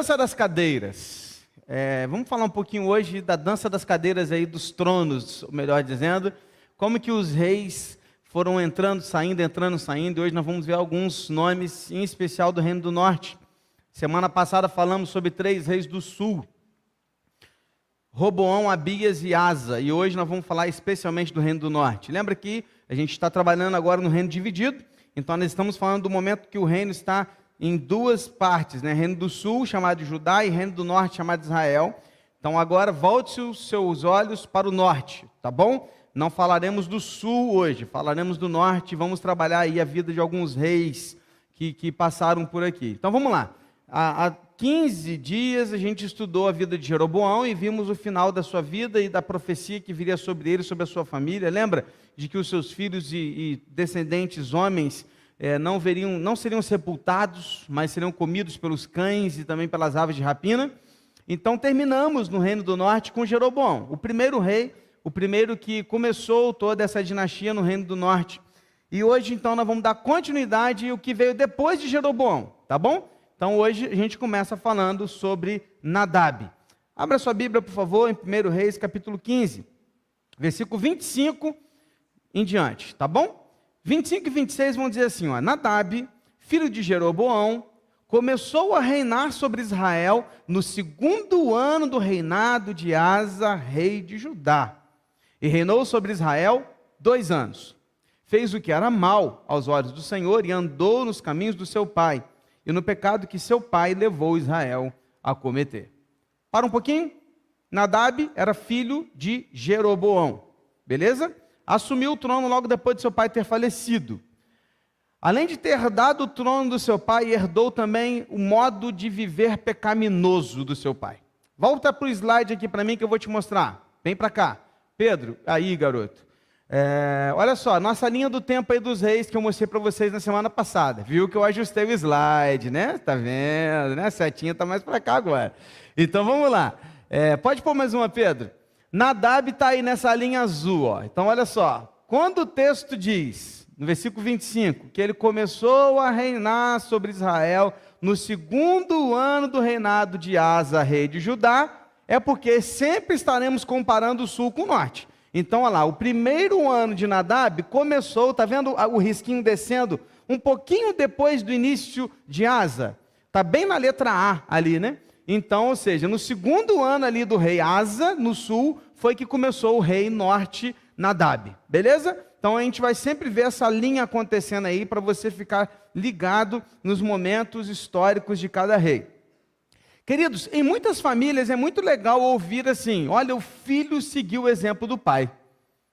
dança das cadeiras. Vamos falar um pouquinho hoje da dança das cadeiras aí dos tronos, melhor dizendo, como que os reis foram entrando, saindo, e hoje nós vamos ver alguns nomes, em especial do Reino do Norte. Semana passada falamos sobre 3 reis do sul, Roboão, Abias e Asa, e hoje nós vamos falar especialmente do Reino do Norte. Lembra que a gente está trabalhando agora no reino dividido, então nós estamos falando do momento que o reino está em 2 partes, né? Reino do sul, chamado de Judá, e Reino do Norte, chamado de Israel. Então agora volte os seus olhos para o norte, tá bom? Não falaremos do sul hoje, falaremos do norte, vamos trabalhar aí a vida de alguns reis que passaram por aqui. Então vamos lá. Há 15 dias a gente estudou a vida de Jeroboão e vimos o final da sua vida e da profecia que viria sobre ele, sobre a sua família. Lembra de que os seus filhos e descendentes homens não seriam sepultados, mas seriam comidos pelos cães e também pelas aves de rapina. Então terminamos no Reino do Norte com Jeroboão, o primeiro rei, o primeiro que começou toda essa dinastia no Reino do Norte. E hoje então nós vamos dar continuidade ao que veio depois de Jeroboão, tá bom? Então hoje a gente começa falando sobre Nadab. Abra sua Bíblia, por favor, em 1 Reis, capítulo 15, versículo 25 em diante, tá bom? 25 e 26 vão dizer assim, ó, Nadab, filho de Jeroboão, começou a reinar sobre Israel no 2º ano do reinado de Asa, rei de Judá. E reinou sobre Israel 2 anos. Fez o que era mal aos olhos do Senhor e andou nos caminhos do seu pai, e no pecado que seu pai levou Israel a cometer. Para um pouquinho. Nadab era filho de Jeroboão, beleza? Assumiu o trono logo depois de seu pai ter falecido. Além de ter herdado o trono do seu pai, herdou também o modo de viver pecaminoso do seu pai. Volta para o slide aqui para mim que eu vou te mostrar. Vem para cá. Pedro, aí garoto. Olha só, nossa linha do tempo aí dos reis que eu mostrei para vocês na semana passada. Viu que eu ajustei o slide, né? Tá vendo, né? A setinha tá mais para cá agora. Então vamos lá. Pode pôr mais uma, Pedro. Nadab está aí nessa linha azul, ó. Então olha só. Quando o texto diz, no versículo 25, que ele começou a reinar sobre Israel no 2º ano do reinado de Asa, rei de Judá, é porque sempre estaremos comparando o sul com o norte. Então, olha lá, o primeiro ano de Nadab começou, está vendo o risquinho descendo, um pouquinho depois do início de Asa. Está bem na letra A ali, né? Então, ou seja, no 2º ano ali do rei Asa, no sul, foi que começou o rei norte Nadab. Beleza? Então, a gente vai sempre ver essa linha acontecendo aí, para você ficar ligado nos momentos históricos de cada rei. Queridos, em muitas famílias é muito legal ouvir assim, olha, o filho seguiu o exemplo do pai.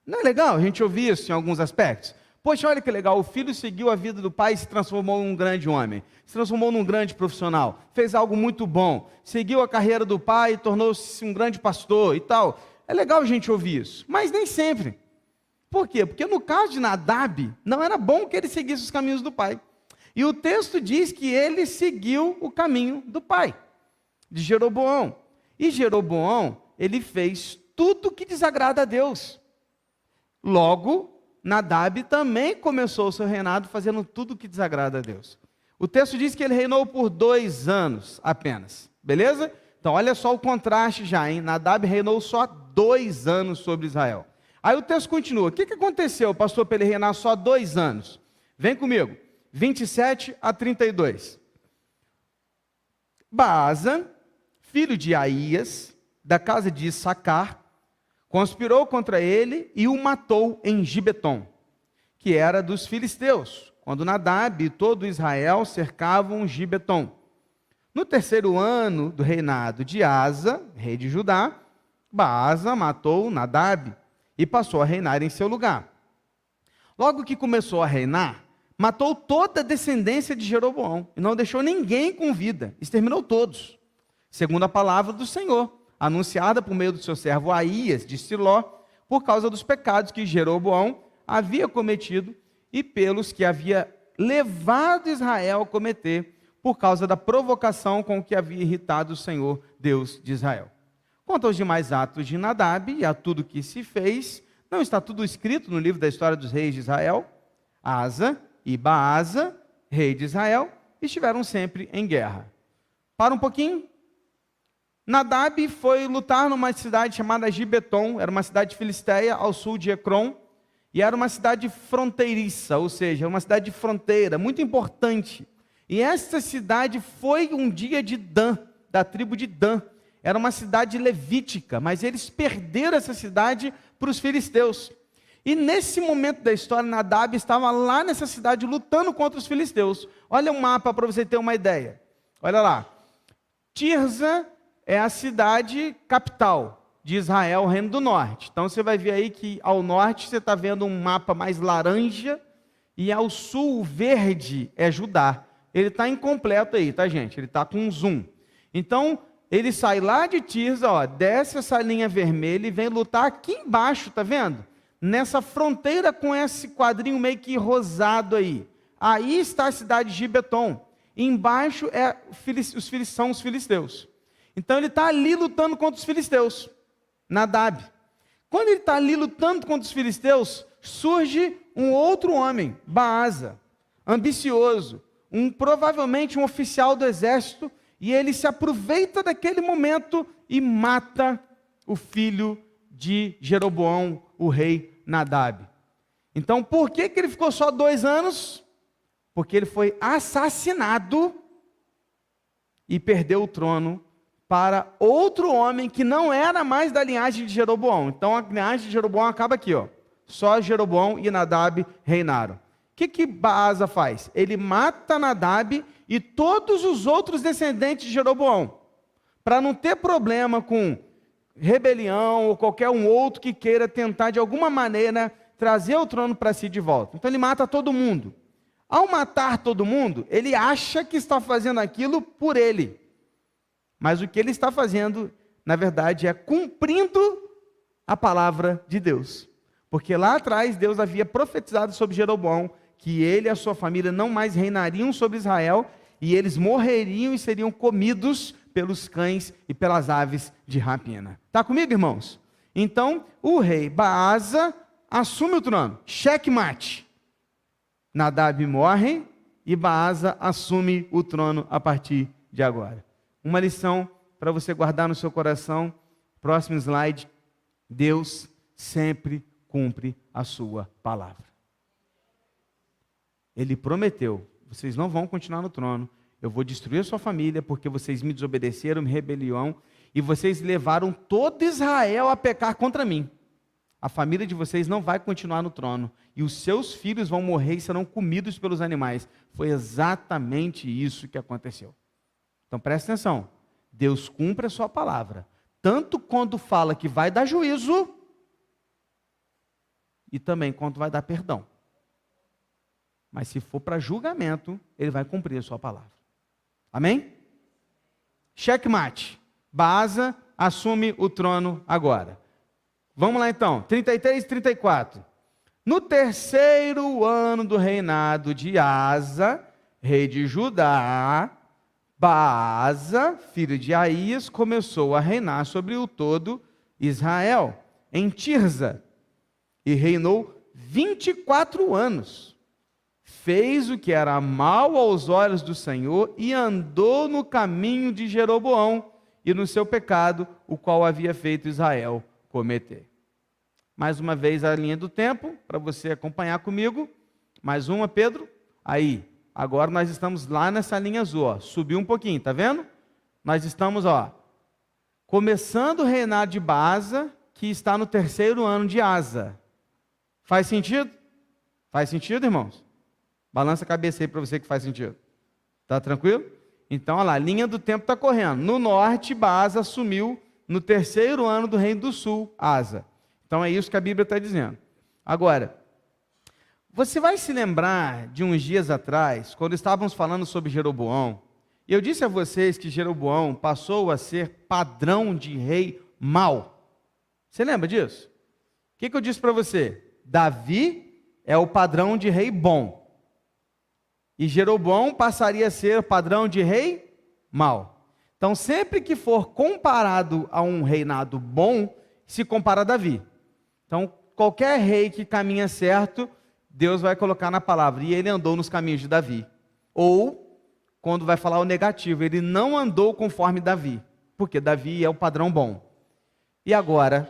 Não é legal a gente ouvir isso em alguns aspectos? Poxa, olha que legal, o filho seguiu a vida do pai e se transformou em um grande homem, se transformou num grande profissional, fez algo muito bom, seguiu a carreira do pai e tornou-se um grande pastor e tal. É legal a gente ouvir isso, mas nem sempre. Por quê? Porque no caso de Nadab, não era bom que ele seguisse os caminhos do pai. E o texto diz que ele seguiu o caminho do pai, de Jeroboão. E Jeroboão, ele fez tudo que desagrada a Deus. Logo, Nadab também começou o seu reinado fazendo tudo que desagrada a Deus. O texto diz que ele reinou por 2 anos apenas. Beleza? Então, olha só o contraste já, hein? Nadab reinou só 2 anos sobre Israel. Aí o texto continua. O que aconteceu, pastor, para ele reinar só 2 anos? Vem comigo. 27 a 32. Baasa, filho de Aías, da casa de Issacar, conspirou contra ele e o matou em Gibeton, que era dos filisteus, quando Nadab e todo Israel cercavam Gibeton. No 3º ano do reinado de Asa, rei de Judá, Baasa matou Nadab e passou a reinar em seu lugar. Logo que começou a reinar, matou toda a descendência de Jeroboão e não deixou ninguém com vida, exterminou todos, segundo a palavra do Senhor, anunciada por meio do seu servo Aías de Siló, por causa dos pecados que Jeroboão havia cometido e pelos que havia levado Israel a cometer, por causa da provocação com que havia irritado o Senhor, Deus de Israel. Quanto aos demais atos de Nadab e a tudo que se fez, não está tudo escrito no livro da história dos reis de Israel? Asa e Baasa, rei de Israel, estiveram sempre em guerra. Para um pouquinho, Nadab foi lutar numa cidade chamada Gibeton, era uma cidade filisteia ao sul de Ecrom, e era uma cidade fronteiriça, ou seja, uma cidade de fronteira, muito importante. E essa cidade foi um dia de Dan, da tribo de Dan. Era uma cidade levítica, mas eles perderam essa cidade para os filisteus. E nesse momento da história, Nadab estava lá nessa cidade lutando contra os filisteus. Olha o mapa para você ter uma ideia. Olha lá. Tirza é a cidade capital de Israel, Reino do Norte. Então você vai ver aí que ao norte você está vendo um mapa mais laranja e ao sul o verde é Judá. Ele está incompleto aí, tá gente? Ele está com um zoom. Então ele sai lá de Tirza, ó, desce essa linha vermelha e vem lutar aqui embaixo, tá vendo? Nessa fronteira com esse quadrinho meio que rosado aí. Aí está a cidade de Gibeton. Embaixo são os filisteus. Então ele está ali lutando contra os filisteus. Nadab. Quando ele está ali lutando contra os filisteus, surge um outro homem, Baasa, ambicioso, provavelmente um oficial do exército, e ele se aproveita daquele momento e mata o filho de Jeroboão, o rei Nadab. Então, por que ele ficou só 2 anos? Porque ele foi assassinado e perdeu o trono para outro homem que não era mais da linhagem de Jeroboão. Então, a linhagem de Jeroboão acaba aqui, ó. Só Jeroboão e Nadab reinaram. O que Baasa faz? Ele mata Nadab e todos os outros descendentes de Jeroboão, para não ter problema com rebelião ou qualquer um outro que queira tentar de alguma maneira trazer o trono para si de volta. Então ele mata todo mundo. Ao matar todo mundo, ele acha que está fazendo aquilo por ele. Mas o que ele está fazendo, na verdade, é cumprindo a palavra de Deus. Porque lá atrás Deus havia profetizado sobre Jeroboão que ele e a sua família não mais reinariam sobre Israel e eles morreriam e seriam comidos pelos cães e pelas aves de rapina. Está comigo, irmãos? Então, o rei Baasa assume o trono. Checkmate. Nadab morre e Baasa assume o trono a partir de agora. Uma lição para você guardar no seu coração. Próximo slide. Deus sempre cumpre a sua palavra. Ele prometeu, vocês não vão continuar no trono, eu vou destruir a sua família, porque vocês me desobedeceram, me rebelião, e vocês levaram todo Israel a pecar contra mim. A família de vocês não vai continuar no trono, e os seus filhos vão morrer e serão comidos pelos animais. Foi exatamente isso que aconteceu. Então presta atenção, Deus cumpre a sua palavra, tanto quando fala que vai dar juízo, e também quando vai dar perdão. Mas se for para julgamento, ele vai cumprir a sua palavra. Amém? Checkmate. Baasa assume o trono agora. Vamos lá então, 33 e 34. No 3º ano do reinado de Asa, rei de Judá, Baasa, filho de Aías, começou a reinar sobre o todo Israel, em Tirza, e reinou 24 anos. Fez o que era mal aos olhos do Senhor e andou no caminho de Jeroboão e no seu pecado, o qual havia feito Israel cometer. Mais uma vez a linha do tempo, para você acompanhar comigo. Mais uma, Pedro. Aí, agora nós estamos lá nessa linha azul, ó. Subiu um pouquinho, tá vendo? Nós estamos, ó, começando o reinado de Baasa, que está no 3º ano de Asa. Faz sentido? Faz sentido, irmãos? Balança a cabeça aí para você que faz sentido. Tá tranquilo? Então, olha lá, a linha do tempo está correndo. No norte, Baasa assumiu no 3º ano do reino do sul, Asa. Então, é isso que a Bíblia está dizendo. Agora, você vai se lembrar de uns dias atrás, quando estávamos falando sobre Jeroboão, e eu disse a vocês que Jeroboão passou a ser padrão de rei mau. Você lembra disso? O que eu disse para você? Davi é o padrão de rei bom. E Jeroboão passaria a ser o padrão de rei mau. Então, sempre que for comparado a um reinado bom, se compara a Davi. Então, qualquer rei que caminha certo, Deus vai colocar na palavra, e ele andou nos caminhos de Davi. Ou, quando vai falar o negativo, ele não andou conforme Davi. porque Davi é o padrão bom. E agora,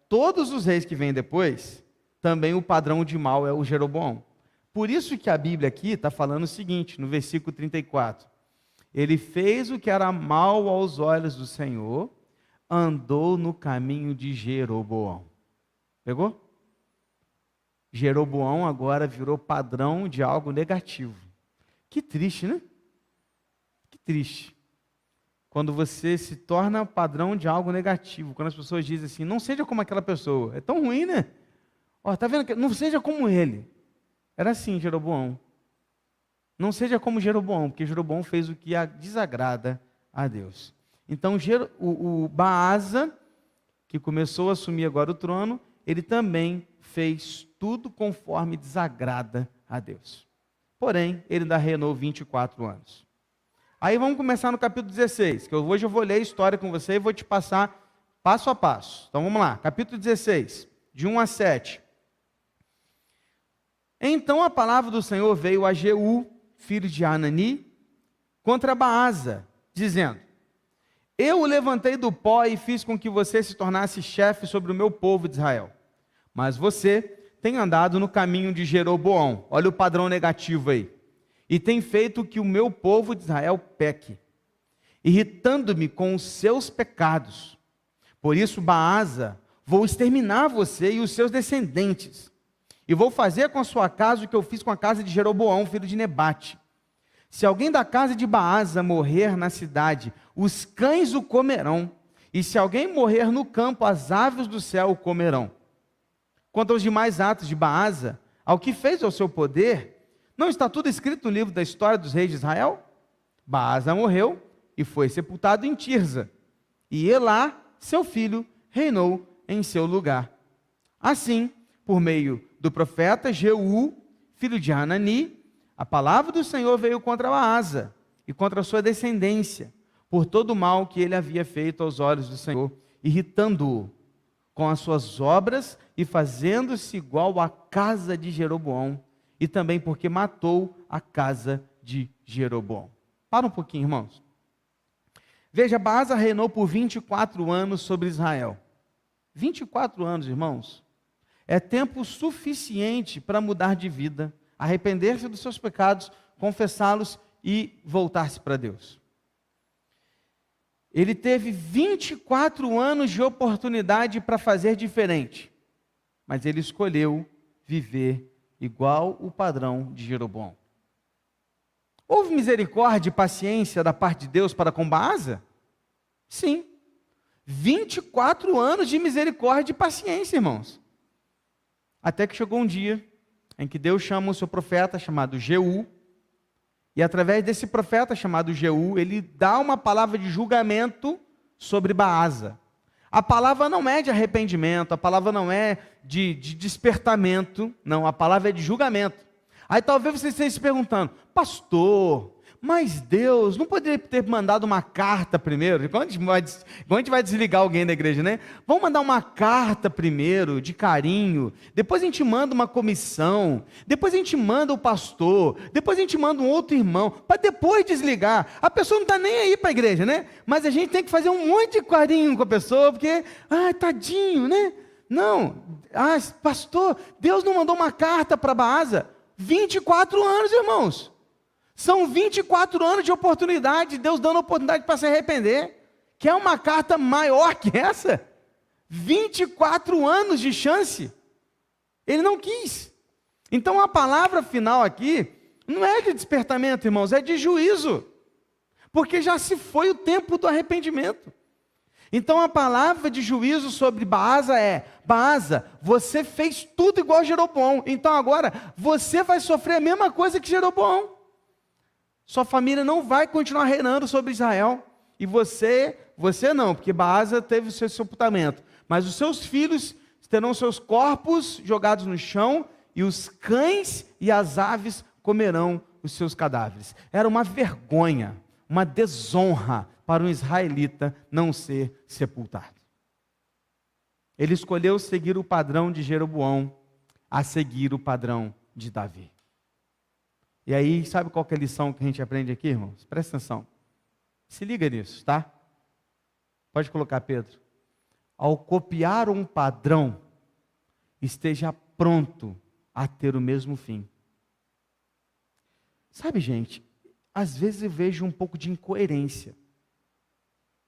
todos os reis que vêm depois, também o padrão de mal é o Jeroboão. Por isso que a Bíblia aqui está falando o seguinte, no versículo 34. Ele fez o que era mal aos olhos do Senhor, andou no caminho de Jeroboão. Pegou? Jeroboão agora virou padrão de algo negativo. Que triste, né? Que triste. Quando você se torna padrão de algo negativo, quando as pessoas dizem assim, não seja como aquela pessoa. É tão ruim, né? Ó, tá vendo? Não seja como ele. Era assim, Jeroboão. Não seja como Jeroboão, porque Jeroboão fez o que desagrada a Deus. Então, o Baasa, que começou a assumir agora o trono, ele também fez tudo conforme desagrada a Deus. Porém, ele ainda reinou 24 anos. Aí vamos começar no capítulo 16, que hoje eu vou ler a história com você e vou te passar passo a passo. Então vamos lá, capítulo 16, de 1 a 7. Então a palavra do Senhor veio a Jeú, filho de Anani, contra Baasa, dizendo: eu o levantei do pó e fiz com que você se tornasse chefe sobre o meu povo de Israel. Mas você tem andado no caminho de Jeroboão. Olha o padrão negativo aí. E tem feito que o meu povo de Israel peque, irritando-me com os seus pecados. Por isso, Baasa, vou exterminar você e os seus descendentes. E vou fazer com a sua casa o que eu fiz com a casa de Jeroboão, filho de Nebate. Se alguém da casa de Baasa morrer na cidade, os cães o comerão. E se alguém morrer no campo, as aves do céu o comerão. Quanto aos demais atos de Baasa, ao que fez ao seu poder, não está tudo escrito no livro da história dos reis de Israel? Baasa morreu e foi sepultado em Tirza. E Elá, seu filho, reinou em seu lugar. Assim, por meio do profeta Jeú, filho de Hanani, a palavra do Senhor veio contra Baasa e contra a sua descendência, por todo o mal que ele havia feito aos olhos do Senhor, irritando-o com as suas obras e fazendo-se igual à casa de Jeroboão, e também porque matou a casa de Jeroboão. Para um pouquinho, irmãos. Veja, Baasa reinou por 24 anos sobre Israel. 24 anos, irmãos. É tempo suficiente para mudar de vida, arrepender-se dos seus pecados, confessá-los e voltar-se para Deus. Ele teve 24 anos de oportunidade para fazer diferente, mas ele escolheu viver igual o padrão de Jeroboão. Houve misericórdia e paciência da parte de Deus para com Baasa? Sim. 24 anos de misericórdia e paciência, irmãos. Até que chegou um dia em que Deus chama o seu profeta chamado Jeú, e através desse profeta chamado Jeú, ele dá uma palavra de julgamento sobre Baasa. A palavra não é de arrependimento, a palavra não é de despertamento, não, a palavra é de julgamento. Aí talvez você esteja se perguntando, pastor, mas Deus não poderia ter mandado uma carta primeiro? Quando a gente vai desligar alguém da igreja, né? Vamos mandar uma carta primeiro, de carinho, depois a gente manda uma comissão, depois a gente manda o pastor, depois a gente manda um outro irmão, para depois desligar. A pessoa não está nem aí para a igreja, né? Mas a gente tem que fazer um monte de carinho com a pessoa, porque, tadinho, né? Não, pastor, Deus não mandou uma carta para Baasa? 24 anos, irmãos. São 24 anos de oportunidade, Deus dando oportunidade para se arrepender. Quer uma carta maior que essa? 24 anos de chance. Ele não quis. Então a palavra final aqui não é de despertamento, irmãos, é de juízo. Porque já se foi o tempo do arrependimento. Então a palavra de juízo sobre Baasa é: Baasa, você fez tudo igual a Jeroboão, então agora você vai sofrer a mesma coisa que Jeroboão. Sua família não vai continuar reinando sobre Israel. E você não, porque Baasa teve o seu sepultamento. Mas os seus filhos terão seus corpos jogados no chão, e os cães e as aves comerão os seus cadáveres. Era uma vergonha, uma desonra para um israelita não ser sepultado. Ele escolheu seguir o padrão de Jeroboão a seguir o padrão de Davi. E aí, sabe qual que é a lição que a gente aprende aqui, irmãos? Presta atenção. Se liga nisso, tá? Pode colocar, Pedro. Ao copiar um padrão, esteja pronto a ter o mesmo fim. Sabe, gente, às vezes eu vejo um pouco de incoerência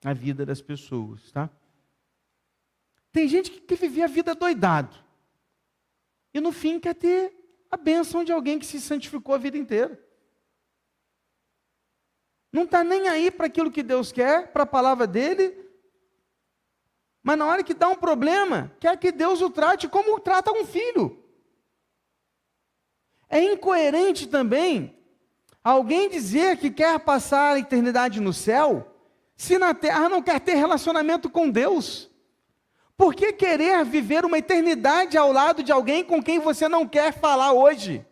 na vida das pessoas, tá? Tem gente que vive a vida doidado. E no fim quer ter a bênção de alguém que se santificou a vida inteira. Não está nem aí para aquilo que Deus quer, para a palavra dele. Mas na hora que dá um problema, quer que Deus o trate como trata um filho. É incoerente também alguém dizer que quer passar a eternidade no céu, se na terra não quer ter relacionamento com Deus. Por que querer viver uma eternidade ao lado de alguém com quem você não quer falar hoje?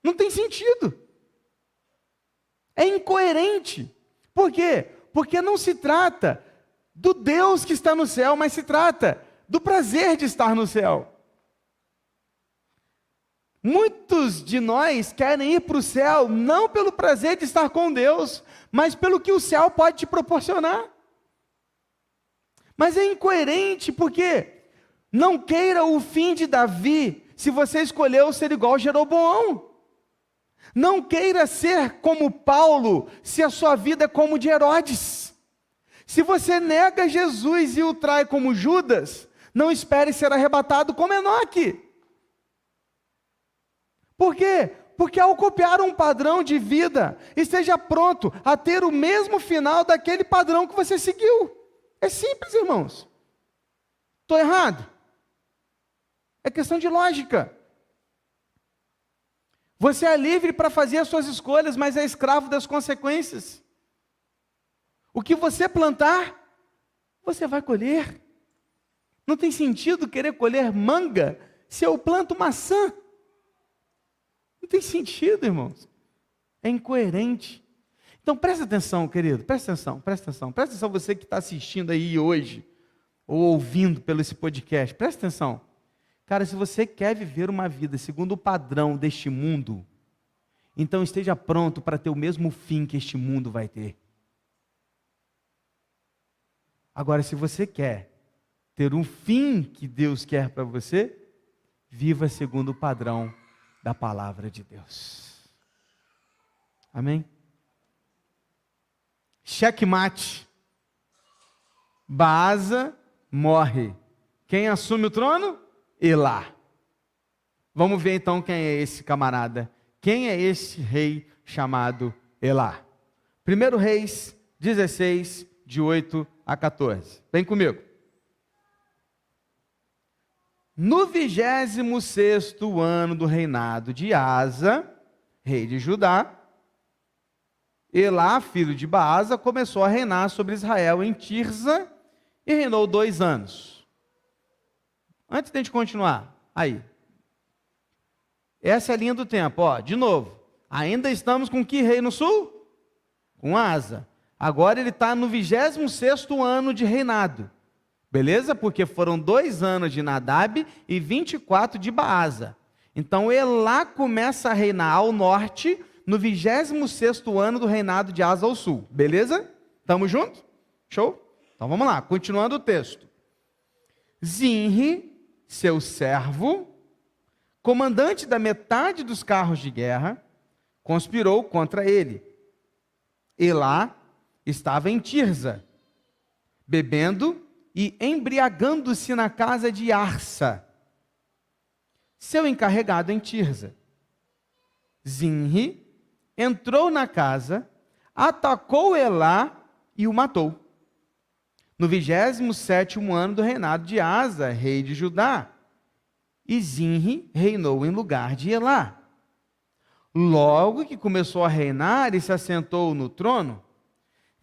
Não tem sentido. É incoerente. Por quê? Porque não se trata do Deus que está no céu, mas se trata do prazer de estar no céu. Muitos de nós querem ir para o céu não pelo prazer de estar com Deus, mas pelo que o céu pode te proporcionar. Mas é incoerente, porque não queira o fim de Davi se você escolheu ser igual a Jeroboão. Não queira ser como Paulo se a sua vida é como de Herodes. Se você nega Jesus e o trai como Judas, não espere ser arrebatado como Enoque. Por quê? Porque ao copiar um padrão de vida, esteja pronto a ter o mesmo final daquele padrão que você seguiu. É simples, irmãos. Estou errado? É questão de lógica. Você é livre para fazer as suas escolhas, mas é escravo das consequências. O que você plantar, você vai colher. Não tem sentido querer colher manga se eu planto maçã. Não tem sentido, irmãos. É incoerente. Então presta atenção, querido, presta atenção você que está assistindo aí hoje, ou ouvindo pelo esse podcast, presta atenção. Cara, se você quer viver uma vida segundo o padrão deste mundo, então esteja pronto para ter o mesmo fim que este mundo vai ter. Agora, se você quer ter um fim que Deus quer para você, viva segundo o padrão da palavra de Deus. Amém? Checkmate. Baasa morre. Quem assume o trono? Elá. Vamos ver então quem é esse camarada. Quem é esse rei chamado Elá? 1 Reis 16, de 8 a 14. Vem comigo. No 26º ano do reinado de Asa, rei de Judá, Elá, filho de Baasa, começou a reinar sobre Israel em Tirza e reinou 2 anos. Antes de a gente continuar, aí. Essa é a linha do tempo, ó, de novo. Ainda estamos com que rei no sul? Com Asa. Agora ele está no 26º ano de reinado. Beleza? Porque foram 2 anos de Nadab e 24 de Baasa. Então Elá começa a reinar ao norte, no 26º ano do reinado de Asa ao sul. Beleza? Estamos juntos? Show? Então vamos lá, continuando o texto. Zinri, seu servo, comandante da metade dos carros de guerra, conspirou contra ele. Elá estava em Tirza, bebendo e embriagando-se na casa de Arsa, seu encarregado em Tirza. Zinri entrou na casa, atacou Elá e o matou. No 27º ano do reinado de Asa, rei de Judá, e Zinri reinou em lugar de Elá. Logo que começou a reinar e se assentou no trono,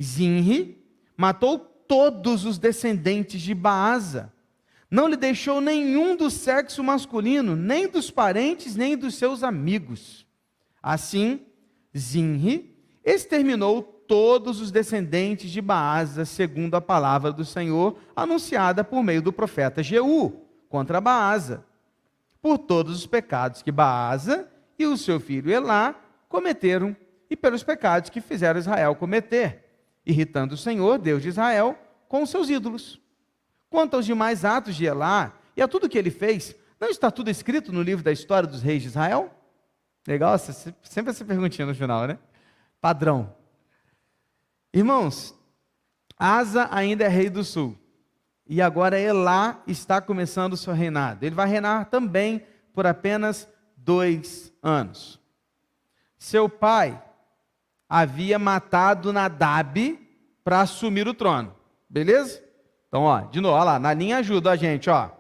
Zinri matou todos os descendentes de Baasa. Não lhe deixou nenhum do sexo masculino, nem dos parentes, nem dos seus amigos. Assim, Zinri exterminou todos os descendentes de Baasa, segundo a palavra do Senhor, anunciada por meio do profeta Jeú, contra Baasa, por todos os pecados que Baasa e o seu filho Elá cometeram, e pelos pecados que fizeram Israel cometer, irritando o Senhor, Deus de Israel, com os seus ídolos. Quanto aos demais atos de Elá e a tudo que ele fez, não está tudo escrito no livro da história dos reis de Israel? Legal, sempre essa perguntinha no final, né? Padrão. Irmãos, Asa ainda é rei do sul. E agora Elá está começando o seu reinado. Ele vai reinar também por apenas 2 anos. Seu pai havia matado Nadab para assumir o trono. Beleza? Então, ó, de novo, ó lá, na linha ajuda a gente, ó.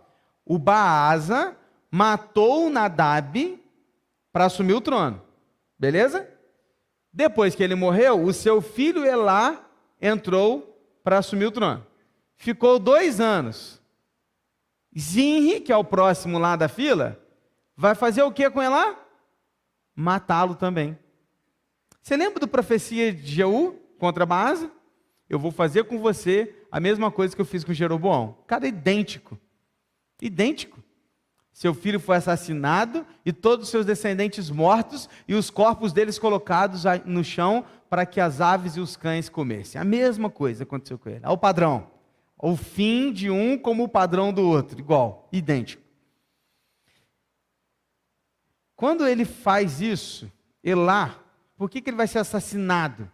O Baasa matou Nadab para assumir o trono. Beleza? Depois que ele morreu, o seu filho Elá entrou para assumir o trono. Ficou 2 anos. Zinri, que é o próximo lá da fila, vai fazer o que com Elá? Matá-lo também. Você lembra da profecia de Jeú contra Baasa? Eu vou fazer com você a mesma coisa que eu fiz com Jeroboão. Cara, idêntico. Idêntico. Seu filho foi assassinado e todos os seus descendentes mortos e os corpos deles colocados no chão para que as aves e os cães comessem. A mesma coisa aconteceu com ele. Olha o padrão. O fim de um como o padrão do outro. Igual, idêntico. Quando ele faz isso, Elá, por que ele vai ser assassinado?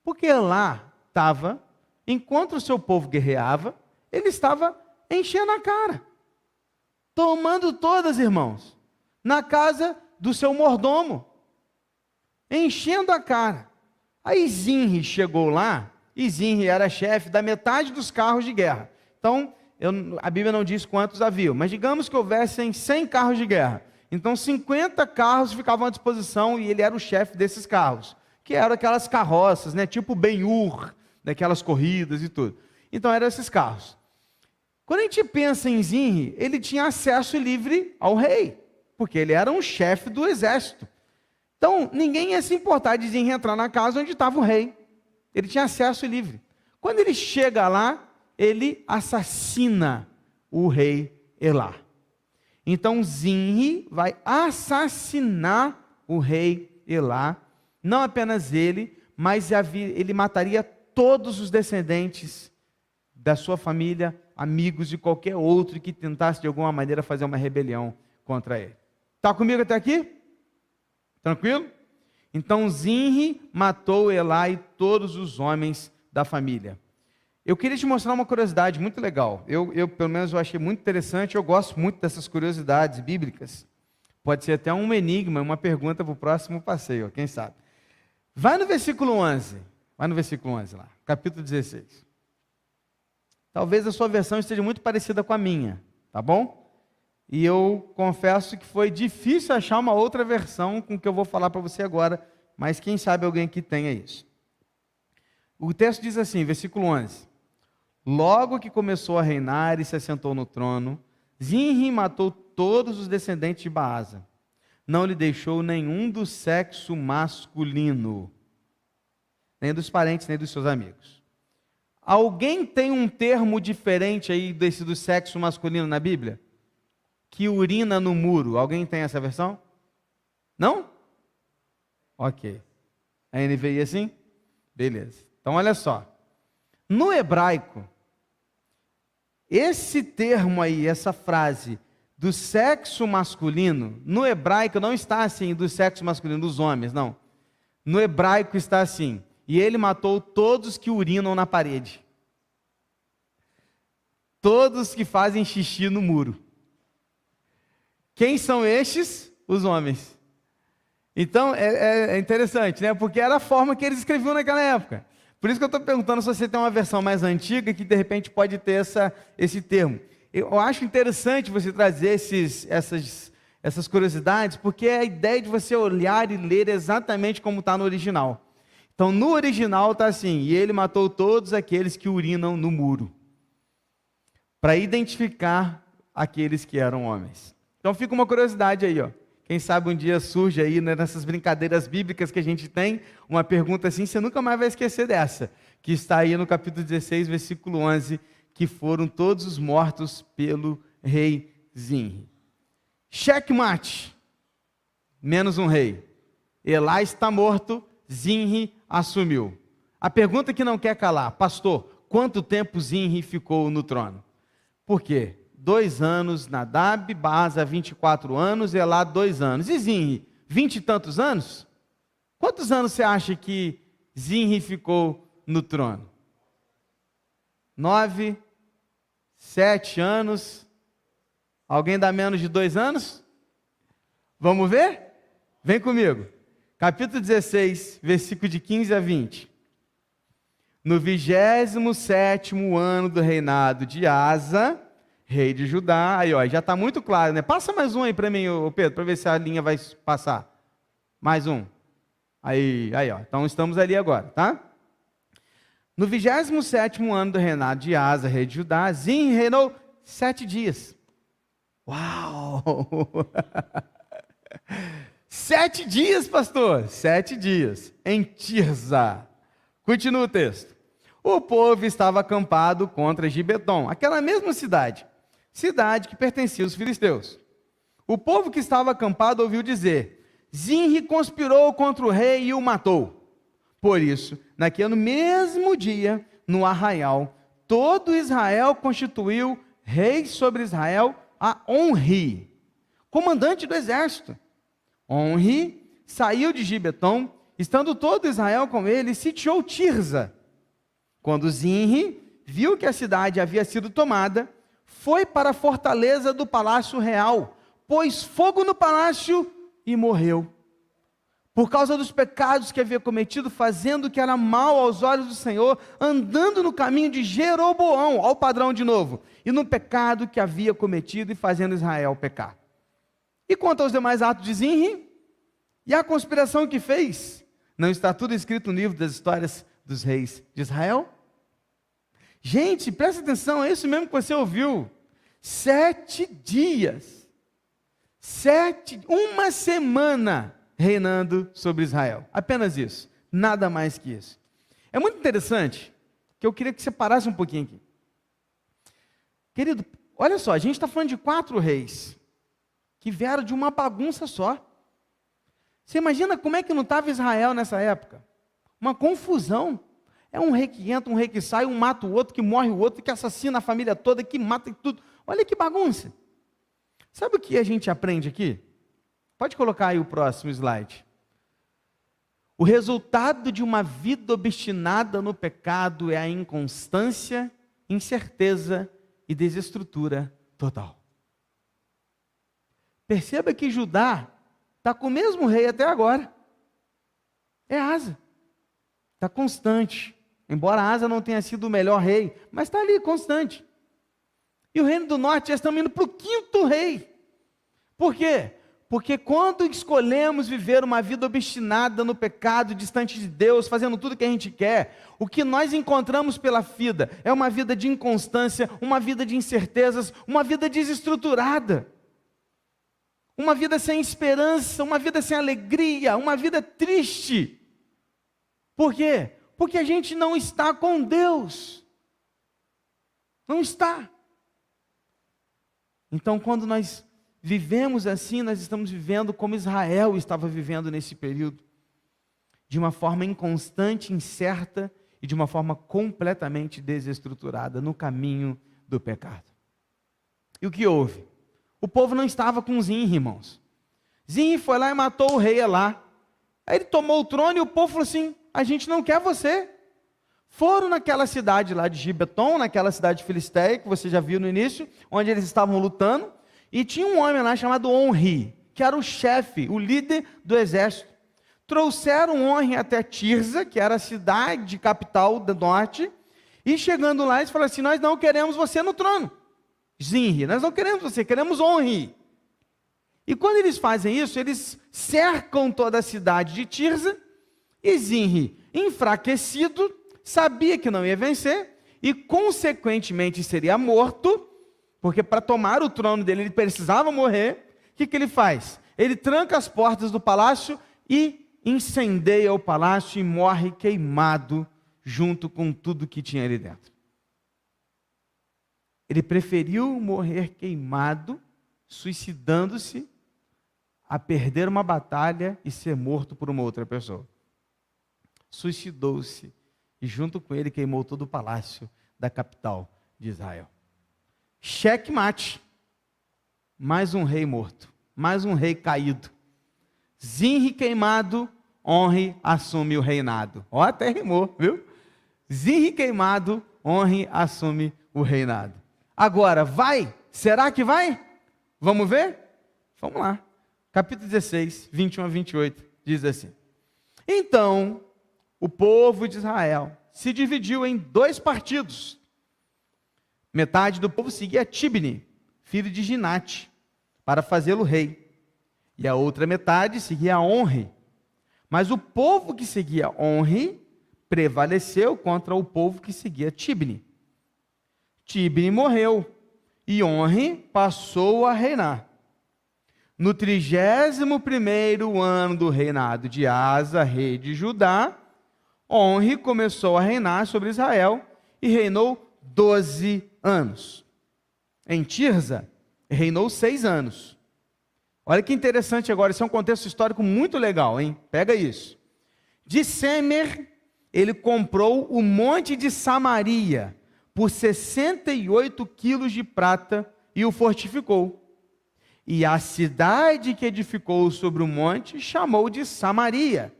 Porque Elá estava, enquanto o seu povo guerreava, ele estava enchendo a cara. Tomando todas, irmãos, na casa do seu mordomo. Enchendo a cara. Aí Zinri chegou lá, e Zinri era chefe da metade dos carros de guerra. Então, a Bíblia não diz quantos haviam, mas digamos que houvessem 100 carros de guerra. Então, 50 carros ficavam à disposição e ele era o chefe desses carros, que eram aquelas carroças, né, tipo Ben-Hur, daquelas corridas e tudo. Então, eram esses carros. Quando a gente pensa em Zinri, ele tinha acesso livre ao rei, porque ele era um chefe do exército. Então, ninguém ia se importar de Zinri entrar na casa onde estava o rei. Ele tinha acesso livre. Quando ele chega lá, ele assassina o rei Elá. Então, Zinri vai assassinar o rei Elá. Não apenas ele, mas ele mataria todos os descendentes da sua família, amigos de qualquer outro que tentasse de alguma maneira fazer uma rebelião contra ele. Está comigo até aqui? Tranquilo? Então Zinri matou Elá e todos os homens da família. Eu queria te mostrar uma curiosidade muito legal. Eu pelo menos, eu achei muito interessante. Eu gosto muito dessas curiosidades bíblicas. Pode ser até um enigma, uma pergunta para o próximo passeio, quem sabe. Vai no versículo 11. Vai no versículo 11 lá, capítulo 16. Talvez a sua versão esteja muito parecida com a minha, tá bom? E eu confesso que foi difícil achar uma outra versão com o que eu vou falar para você agora, mas quem sabe alguém que tenha isso. O texto diz assim, versículo 11. Logo que começou a reinar e se assentou no trono, Zinri matou todos os descendentes de Baasa. Não lhe deixou nenhum do sexo masculino, nem dos parentes, nem dos seus amigos. Alguém tem um termo diferente aí desse do sexo masculino na Bíblia? Que urina no muro. Alguém tem essa versão? Não? Ok. A NVI assim? Beleza. Então olha só. No hebraico, esse termo aí, essa frase do sexo masculino, no hebraico não está assim, do sexo masculino dos homens, não. No hebraico está assim: e ele matou todos que urinam na parede. Todos que fazem xixi no muro. Quem são estes? Os homens. Então, é interessante, né? Porque era a forma que eles escreviam naquela época. Por isso que eu estou perguntando se você tem uma versão mais antiga que, de repente, pode ter esse termo. Eu acho interessante você trazer essas curiosidades, porque é a ideia de você olhar e ler exatamente como está no original. Então, no original está assim: e ele matou todos aqueles que urinam no muro, para identificar aqueles que eram homens. Então, fica uma curiosidade aí, ó. Quem sabe um dia surge aí, né, nessas brincadeiras bíblicas que a gente tem, uma pergunta assim, você nunca mais vai esquecer dessa, que está aí no capítulo 16, versículo 11, que foram todos os mortos pelo rei Zinri. Checkmate, menos um rei. Elá está morto, Zinri assumiu. A pergunta que não quer calar: pastor, quanto tempo Zinri ficou no trono? Por quê? 2 anos, Nadab, Baasa 24 anos, Elá 2 anos. E Zinri, 20 e tantos anos? Quantos anos você acha que Zinri ficou no trono? 9, 7 anos. Alguém dá menos de 2 anos? Vamos ver? Vem comigo. Capítulo 16, versículo de 15 a 20. No 27º ano do reinado de Asa, rei de Judá. Aí, ó, já está muito claro, né? Passa mais um aí para mim, Pedro, para ver se a linha vai passar. Mais um. Aí, ó. Então estamos ali agora, tá? No 27º ano do reinado de Asa, rei de Judá, Zinri reinou 7 dias. Uau! 7 dias, pastor. 7 dias. Em Tirza. Continua o texto. O povo estava acampado contra Gibeton, aquela mesma cidade que pertencia aos filisteus. O povo que estava acampado ouviu dizer: Zinri conspirou contra o rei e o matou. Por isso, naquele mesmo dia, no arraial, todo Israel constituiu rei sobre Israel a Onri, comandante do exército. Onri saiu de Gibeton, estando todo Israel com ele, e sitiou Tirza. Quando Zinri viu que a cidade havia sido tomada, foi para a fortaleza do palácio real, pôs fogo no palácio e morreu. Por causa dos pecados que havia cometido, fazendo o que era mal aos olhos do Senhor, andando no caminho de Jeroboão, ao padrão de novo, e no pecado que havia cometido e fazendo Israel pecar. E quanto aos demais atos de Zinri, e a conspiração que fez, não está tudo escrito no livro das histórias dos reis de Israel? Gente, presta atenção, é isso mesmo que você ouviu. 7 dias, 1 semana reinando sobre Israel. Apenas isso, nada mais que isso. É muito interessante, que eu queria que você parasse um pouquinho aqui. Querido, olha só, a gente está falando de 4 reis, que vieram de uma bagunça só. Você imagina como é que não estava Israel nessa época? Uma confusão. É um rei que entra, um rei que sai, um mata o outro, que morre o outro, que assassina a família toda, que mata tudo. Olha que bagunça. Sabe o que a gente aprende aqui? Pode colocar aí o próximo slide. O resultado de uma vida obstinada no pecado é a inconstância, incerteza e desestrutura total. Perceba que Judá está com o mesmo rei até agora. É Asa. Está constante. Embora Asa não tenha sido o melhor rei, mas está ali, constante. E o reino do norte, já estamos indo para o 5º rei. Por quê? Porque quando escolhemos viver uma vida obstinada no pecado, distante de Deus, fazendo tudo que a gente quer, o que nós encontramos pela vida é uma vida de inconstância, uma vida de incertezas, uma vida desestruturada. Uma vida sem esperança, uma vida sem alegria, uma vida triste. Por quê? Porque a gente não está com Deus. Não está. Então, quando nós vivemos assim, nós estamos vivendo como Israel estava vivendo nesse período. De uma forma inconstante, incerta e de uma forma completamente desestruturada no caminho do pecado. E o que houve? O povo não estava com Zinri, irmãos. Zinri foi lá e matou o rei Elá. Aí ele tomou o trono e o povo falou assim: a gente não quer você. Foram naquela cidade lá de Gibeton, naquela cidade filisteia, que você já viu no início, onde eles estavam lutando, e tinha um homem lá chamado Onri, que era o chefe, o líder do exército. Trouxeram Onri até Tirza, que era a cidade capital do norte, e chegando lá, eles falaram assim: nós não queremos você no trono, Zinri, nós não queremos você, queremos Onri. E quando eles fazem isso, eles cercam toda a cidade de Tirza, e Zinri, enfraquecido, sabia que não ia vencer, e consequentemente seria morto, porque para tomar o trono dele ele precisava morrer. O que ele faz? Ele tranca as portas do palácio e incendeia o palácio e morre queimado, junto com tudo que tinha ali dentro. Ele preferiu morrer queimado, suicidando-se, a perder uma batalha e ser morto por uma outra pessoa. Suicidou-se e junto com ele queimou todo o palácio da capital de Israel. Checkmate. Mais um rei morto, mais um rei caído. Zinri queimado, Onri assume o reinado. Ó, até rimou, viu? Zinri queimado, Onri assume o reinado. Agora, vai? Será que vai? Vamos ver? Vamos lá. Capítulo 16, 21 a 28, diz assim. Então, o povo de Israel se dividiu em 2 partidos. Metade do povo seguia Tibni, filho de Ginate, para fazê-lo rei. E a outra metade seguia Onri. Mas o povo que seguia Onri prevaleceu contra o povo que seguia Tibni. Tibni morreu e Onri passou a reinar. No 31º ano do reinado de Asa, rei de Judá, Onri começou a reinar sobre Israel e reinou 12 anos. Em Tirza, reinou 6 anos. Olha que interessante agora, esse é um contexto histórico muito legal, hein? Pega isso. De Semer, ele comprou o monte de Samaria por 68 quilos de prata e o fortificou. E a cidade que edificou sobre o monte chamou de Samaria,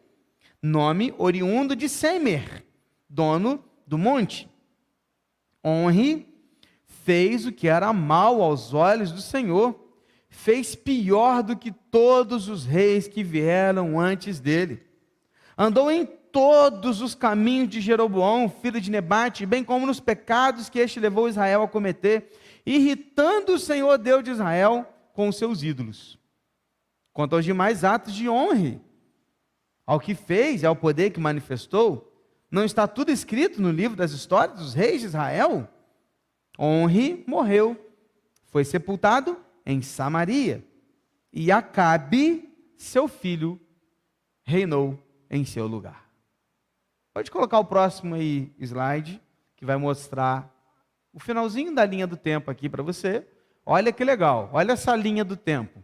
nome oriundo de Semer, dono do monte. Onri fez o que era mal aos olhos do Senhor, fez pior do que todos os reis que vieram antes dele. Andou em todos os caminhos de Jeroboão, filho de Nebate, bem como nos pecados que este levou Israel a cometer, irritando o Senhor Deus de Israel com os seus ídolos. Quanto aos demais atos de Onri, ao que fez e ao poder que manifestou, não está tudo escrito no livro das histórias dos reis de Israel? Onri morreu, foi sepultado em Samaria, e Acabe, seu filho, reinou em seu lugar. Pode colocar o próximo aí, slide, que vai mostrar o finalzinho da linha do tempo aqui para você. Olha que legal, olha essa linha do tempo.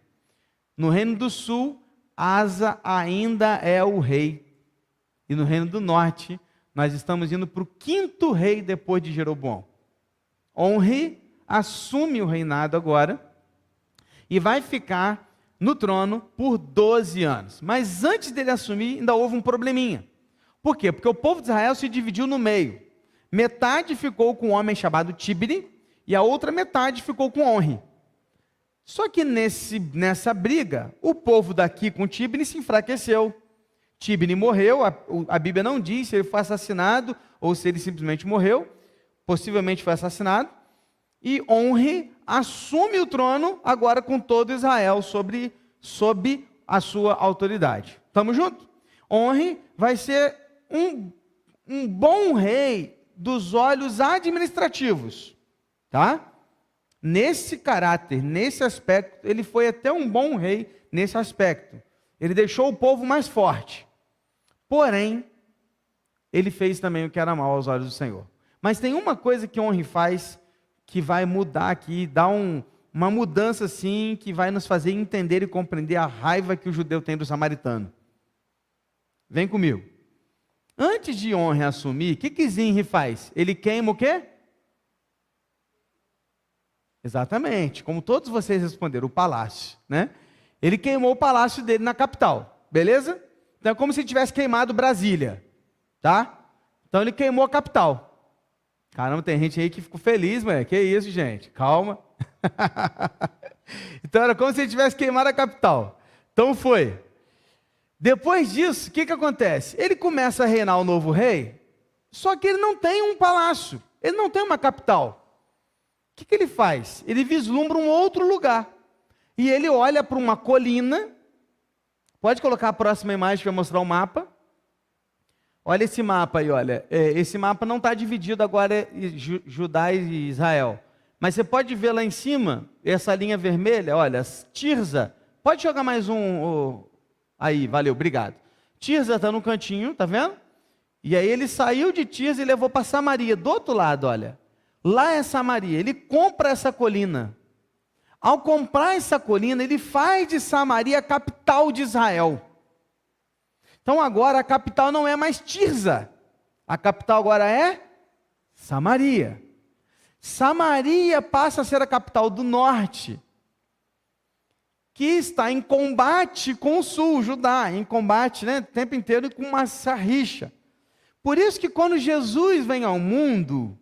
No Reino do Sul, Asa ainda é o rei. E no Reino do Norte, nós estamos indo para o 5º rei depois de Jeroboão. Onri assume o reinado agora e vai ficar no trono por 12 anos. Mas antes dele assumir, ainda houve um probleminha. Por quê? Porque o povo de Israel se dividiu no meio. Metade ficou com um homem chamado Tibni e a outra metade ficou com Onri. Só que nessa briga, o povo daqui com Tibni se enfraqueceu. Tibni morreu, a Bíblia não diz se ele foi assassinado ou se ele simplesmente morreu. Possivelmente foi assassinado. E Onri assume o trono agora com todo Israel sob a sua autoridade. Estamos juntos? Onri vai ser um bom rei dos olhos administrativos, tá? Nesse caráter, nesse aspecto, ele foi até um bom rei nesse aspecto. Ele deixou o povo mais forte. Porém, ele fez também o que era mal aos olhos do Senhor. Mas tem uma coisa que Onri faz que vai mudar aqui, dar uma mudança assim, que vai nos fazer entender e compreender a raiva que o judeu tem do samaritano. Vem comigo. Antes de Onri assumir, o que Zinri faz? Ele queima o quê? Exatamente, como todos vocês responderam, o palácio, né? Ele queimou o palácio dele na capital, beleza? Então é como se tivesse queimado Brasília, tá? Então ele queimou a capital. Caramba, tem gente aí que ficou feliz, mano. Que isso, gente? Calma. Então era como se ele tivesse queimado a capital. Então foi. Depois disso, o que acontece? Ele começa a reinar o novo rei, só que ele não tem um palácio, ele não tem uma capital. O que ele faz? Ele vislumbra um outro lugar. E ele olha para uma colina. Pode colocar a próxima imagem para mostrar o mapa. Olha esse mapa aí, olha. Esse mapa não está dividido agora em Judá e Israel. Mas você pode ver lá em cima, essa linha vermelha, olha, Tirza. Pode jogar mais um. Aí, valeu, obrigado. Tirza está no cantinho, tá vendo? E aí ele saiu de Tirza e levou para Samaria, do outro lado, olha. Lá é Samaria, ele compra essa colina. Ao comprar essa colina, ele faz de Samaria a capital de Israel. Então agora a capital não é mais Tirza, a capital agora é Samaria. Samaria passa a ser a capital do norte, que está em combate com o sul, Judá, em combate, né, o tempo inteiro com uma rixa. Por isso que quando Jesus vem ao mundo,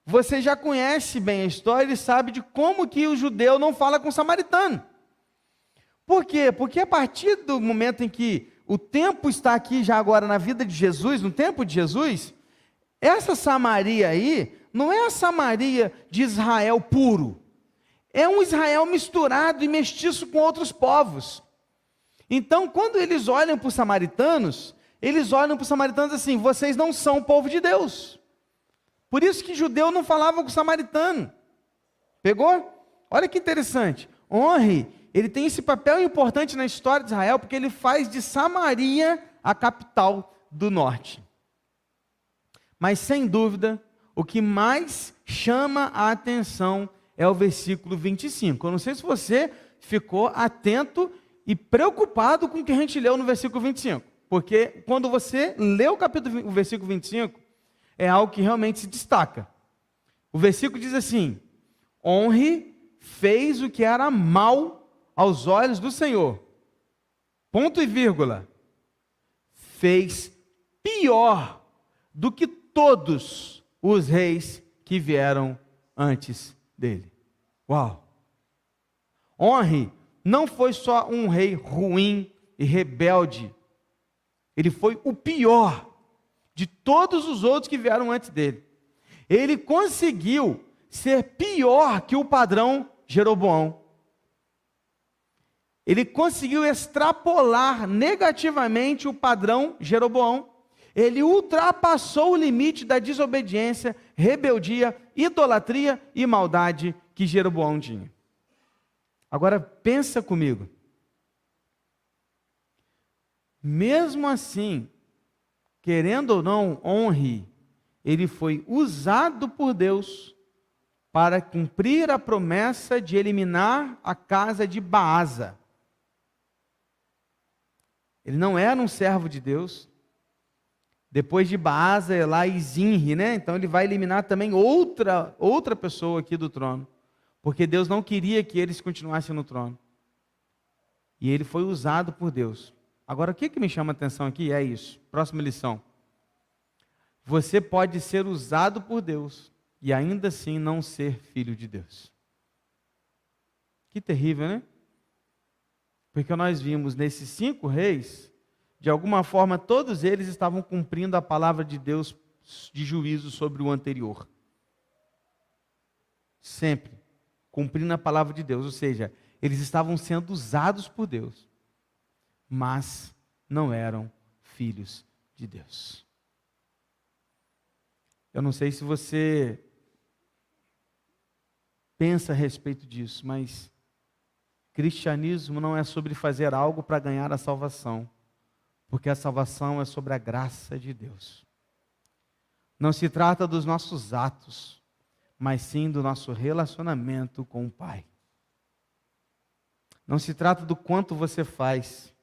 você já conhece bem a história e sabe de como que o judeu não fala com o samaritano. Por quê? Porque a partir do momento em que o tempo está aqui já agora na vida de Jesus, no tempo de Jesus, essa Samaria aí não é a Samaria de Israel puro. É um Israel misturado e mestiço com outros povos. Então, quando eles olham para os samaritanos, eles olham para os samaritanos assim: vocês não são o povo de Deus. Por isso que judeu não falava com o samaritano. Pegou? Olha que interessante. Honre, ele tem esse papel importante na história de Israel, porque ele faz de Samaria a capital do norte. Mas, sem dúvida, o que mais chama a atenção é o versículo 25. Eu não sei se você ficou atento e preocupado com o que a gente leu no versículo 25. Porque quando você lê o versículo 25, é algo que realmente se destaca. O versículo diz assim: honre fez o que era mal aos olhos do Senhor. Ponto e vírgula. Fez pior do que todos os reis que vieram antes dele. Uau! Honre não foi só um rei ruim e rebelde. Ele foi o pior de todos os outros que vieram antes dele. Ele conseguiu ser pior que o padrão Jeroboão. Ele conseguiu extrapolar negativamente o padrão Jeroboão. Ele ultrapassou o limite da desobediência, rebeldia, idolatria e maldade que Jeroboão tinha. Agora pensa comigo. Mesmo assim, querendo ou não, honre, ele foi usado por Deus para cumprir a promessa de eliminar a casa de Baasa. Ele não era um servo de Deus. Depois de Baasa, é lá Zinri, né? Então ele vai eliminar também outra pessoa aqui do trono, porque Deus não queria que eles continuassem no trono. E ele foi usado por Deus. Agora, o que me chama a atenção aqui é isso. Próxima lição. Você pode ser usado por Deus e ainda assim não ser filho de Deus. Que terrível, né? Porque nós vimos nesses 5 reis, de alguma forma, todos eles estavam cumprindo a palavra de Deus de juízo sobre o anterior. Sempre cumprindo a palavra de Deus, ou seja, eles estavam sendo usados por Deus, mas não eram filhos de Deus. Eu não sei se você pensa a respeito disso, mas cristianismo não é sobre fazer algo para ganhar a salvação, porque a salvação é sobre a graça de Deus. Não se trata dos nossos atos, mas sim do nosso relacionamento com o Pai. Não se trata do quanto você faz,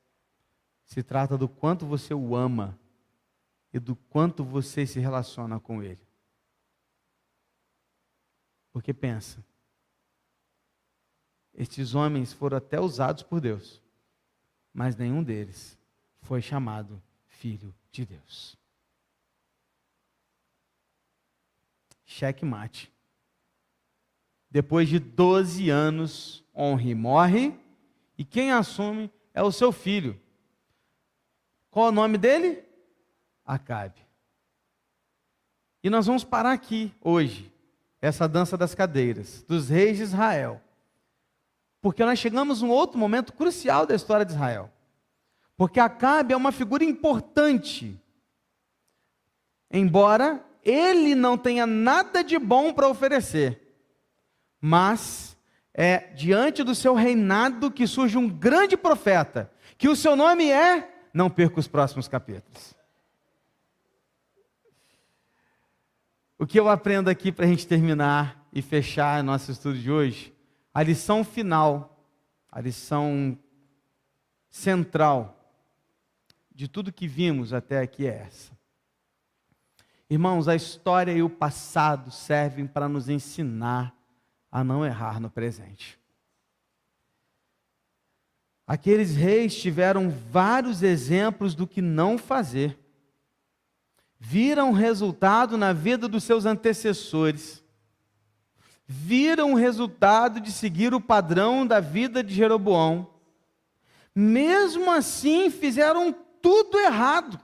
se trata do quanto você o ama e do quanto você se relaciona com Ele. Porque pensa, estes homens foram até usados por Deus, mas nenhum deles foi chamado filho de Deus. Checkmate. Depois de 12 anos, Honre morre, e quem assume é o seu filho. Qual é o nome dele? Acabe. E nós vamos parar aqui hoje, essa dança das cadeiras, dos reis de Israel. Porque nós chegamos num outro momento crucial da história de Israel. Porque Acabe é uma figura importante. Embora ele não tenha nada de bom para oferecer. Mas é diante do seu reinado que surge um grande profeta, que o seu nome é, não perca os próximos capítulos. O que eu aprendo aqui para a gente terminar e fechar nosso estudo de hoje, a lição final, a lição central de tudo que vimos até aqui é essa. Irmãos, a história e o passado servem para nos ensinar a não errar no presente. Aqueles reis tiveram vários exemplos do que não fazer. Viram o resultado na vida dos seus antecessores. Viram o resultado de seguir o padrão da vida de Jeroboão. Mesmo assim, fizeram tudo errado.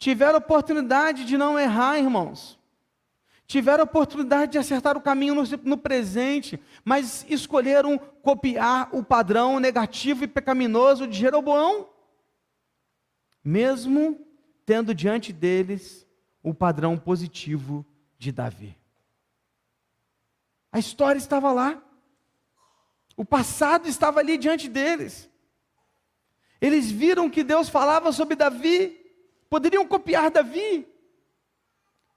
Tiveram oportunidade de não errar, irmãos. Tiveram oportunidade de acertar o caminho no presente, mas escolheram copiar o padrão negativo e pecaminoso de Jeroboão, mesmo tendo diante deles o padrão positivo de Davi. A história estava lá. O passado estava ali diante deles. Eles viram que Deus falava sobre Davi. Poderiam copiar Davi.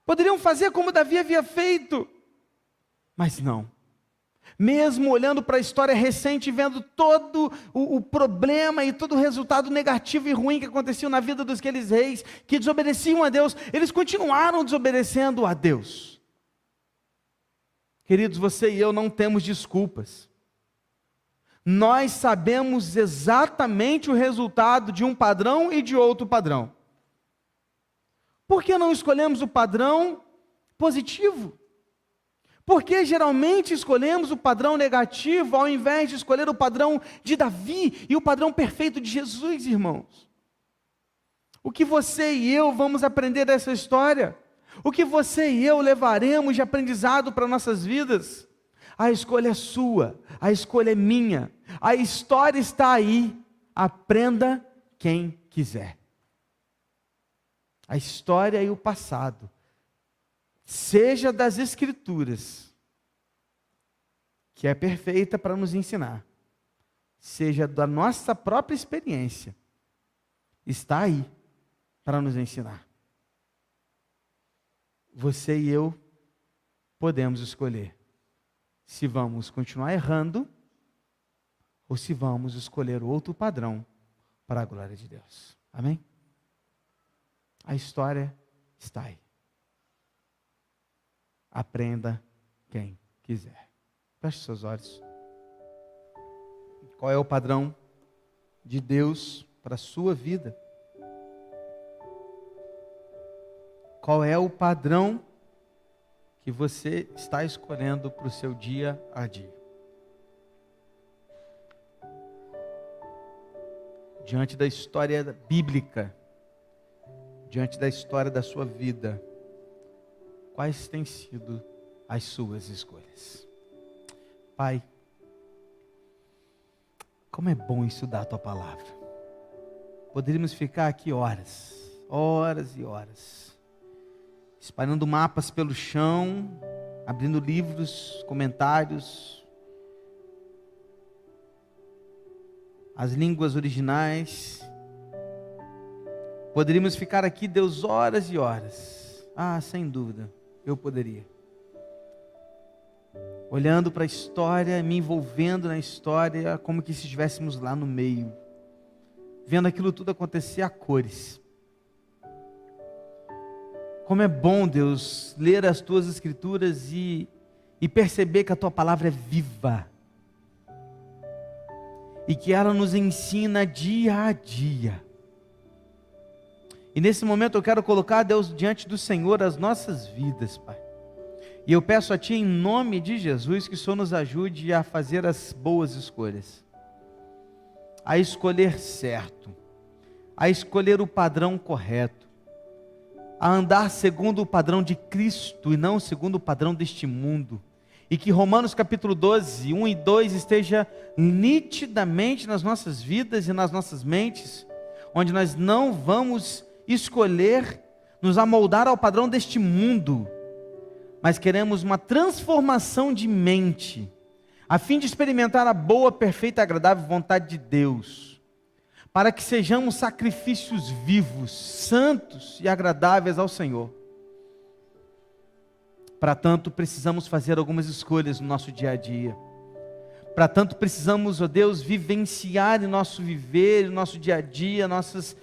Poderiam fazer como Davi havia feito. Mas não. Mesmo olhando para a história recente, vendo todo o problema e todo o resultado negativo e ruim que aconteceu na vida daqueles reis que desobedeciam a Deus, eles continuaram desobedecendo a Deus. Queridos, você e eu não temos desculpas. Nós sabemos exatamente o resultado de um padrão e de outro padrão. Por que não escolhemos o padrão positivo? Por que geralmente escolhemos o padrão negativo ao invés de escolher o padrão de Davi e o padrão perfeito de Jesus, irmãos? O que você e eu vamos aprender dessa história? O que você e eu levaremos de aprendizado para nossas vidas? A escolha é sua, a escolha é minha, a história está aí, aprenda quem quiser. A história e o passado, seja das Escrituras, que é perfeita para nos ensinar, seja da nossa própria experiência, está aí para nos ensinar. Você e eu podemos escolher se vamos continuar errando ou se vamos escolher outro padrão para a glória de Deus. Amém? A história está aí. Aprenda quem quiser. Feche seus olhos. Qual é o padrão de Deus para a sua vida? Qual é o padrão que você está escolhendo para o seu dia a dia? Diante da história bíblica, diante da história da sua vida, quais têm sido as suas escolhas? Pai, como é bom estudar a Tua Palavra. Poderíamos ficar aqui horas, horas e horas, espalhando mapas pelo chão, abrindo livros, comentários, as línguas originais. Poderíamos ficar aqui, Deus, horas e horas. Ah, sem dúvida, eu poderia. Olhando para a história, me envolvendo na história, como que se estivéssemos lá no meio, vendo aquilo tudo acontecer a cores. Como é bom, Deus, ler as Tuas Escrituras e perceber que a Tua Palavra é viva. E que ela nos ensina dia a dia. E nesse momento eu quero colocar, Deus, diante do Senhor as nossas vidas, Pai. E eu peço a Ti, em nome de Jesus, que o Senhor nos ajude a fazer as boas escolhas. A escolher certo. A escolher o padrão correto. A andar segundo o padrão de Cristo e não segundo o padrão deste mundo. E que Romanos capítulo 12, 1 e 2 esteja nitidamente nas nossas vidas e nas nossas mentes, onde nós não vamos escolher nos amoldar ao padrão deste mundo, mas queremos uma transformação de mente, a fim de experimentar a boa, perfeita e agradável vontade de Deus, para que sejamos sacrifícios vivos, santos e agradáveis ao Senhor. Para tanto, precisamos fazer algumas escolhas no nosso dia a dia. Para tanto precisamos, ó Deus, vivenciar em nosso viver, no nosso dia a dia, nos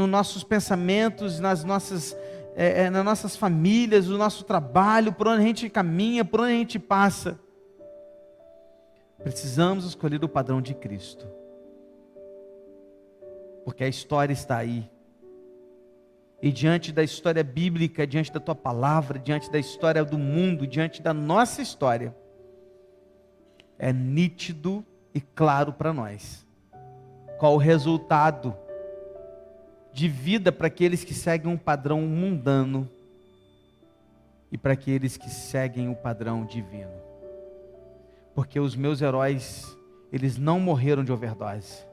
nossos pensamentos, nas nossas famílias, no nosso trabalho, por onde a gente caminha, por onde a gente passa. Precisamos escolher o padrão de Cristo, porque a história está aí. E diante da história bíblica, diante da tua palavra, diante da história do mundo, diante da nossa história, é nítido e claro para nós qual o resultado de vida para aqueles que seguem um padrão mundano e para aqueles que seguem o padrão divino. Porque os meus heróis, eles não morreram de overdose.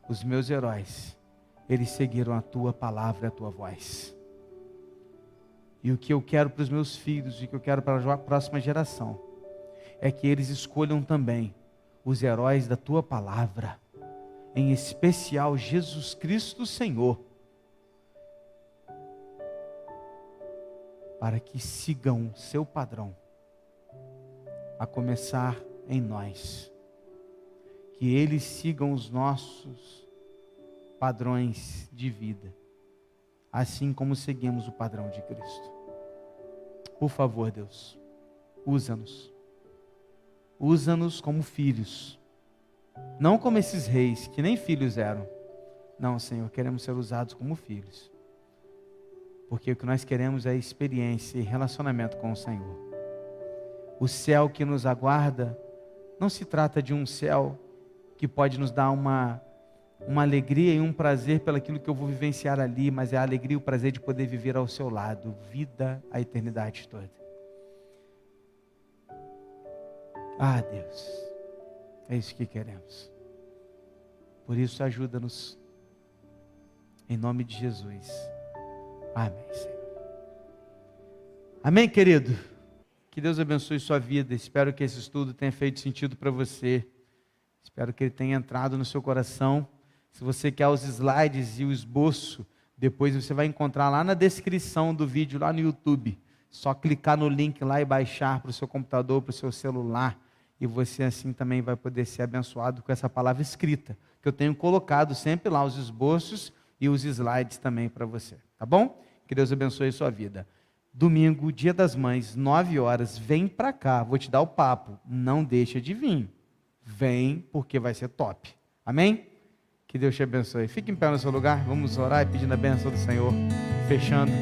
Os meus heróis, eles seguiram a tua palavra e a tua voz. E o que eu quero para os meus filhos, e o que eu quero para a próxima geração, é que eles escolham também os heróis da tua palavra, em especial Jesus Cristo Senhor, para que sigam seu padrão, a começar em nós, que eles sigam os nossos padrões de vida, assim como seguimos o padrão de Cristo. Por favor, Deus, usa-nos como filhos, não como esses reis, que nem filhos eram. Não, Senhor, queremos ser usados como filhos, porque o que nós queremos é experiência e relacionamento com o Senhor. O céu que nos aguarda não se trata de um céu que pode nos dar uma alegria e um prazer pelaquilo que eu vou vivenciar ali, mas é a alegria e o prazer de poder viver ao seu lado, vida a eternidade toda. Ah, Deus, é isso que queremos. Por isso, ajuda-nos, em nome de Jesus. Amém, Senhor. Amém, querido? Que Deus abençoe sua vida. Espero que esse estudo tenha feito sentido para você. Espero que ele tenha entrado no seu coração. Se você quer os slides e o esboço, depois você vai encontrar lá na descrição do vídeo, lá no YouTube. Só clicar no link lá e baixar para o seu computador, para o seu celular. E você assim também vai poder ser abençoado com essa palavra escrita, que eu tenho colocado sempre lá os esboços e os slides também para você. Tá bom? Que Deus abençoe a sua vida. Domingo, Dia das Mães, 9 horas, vem para cá, vou te dar o papo. Não deixa de vir. Vem, porque vai ser top. Amém? Que Deus te abençoe. Fique em pé no seu lugar, vamos orar e pedindo a bênção do Senhor. Fechando.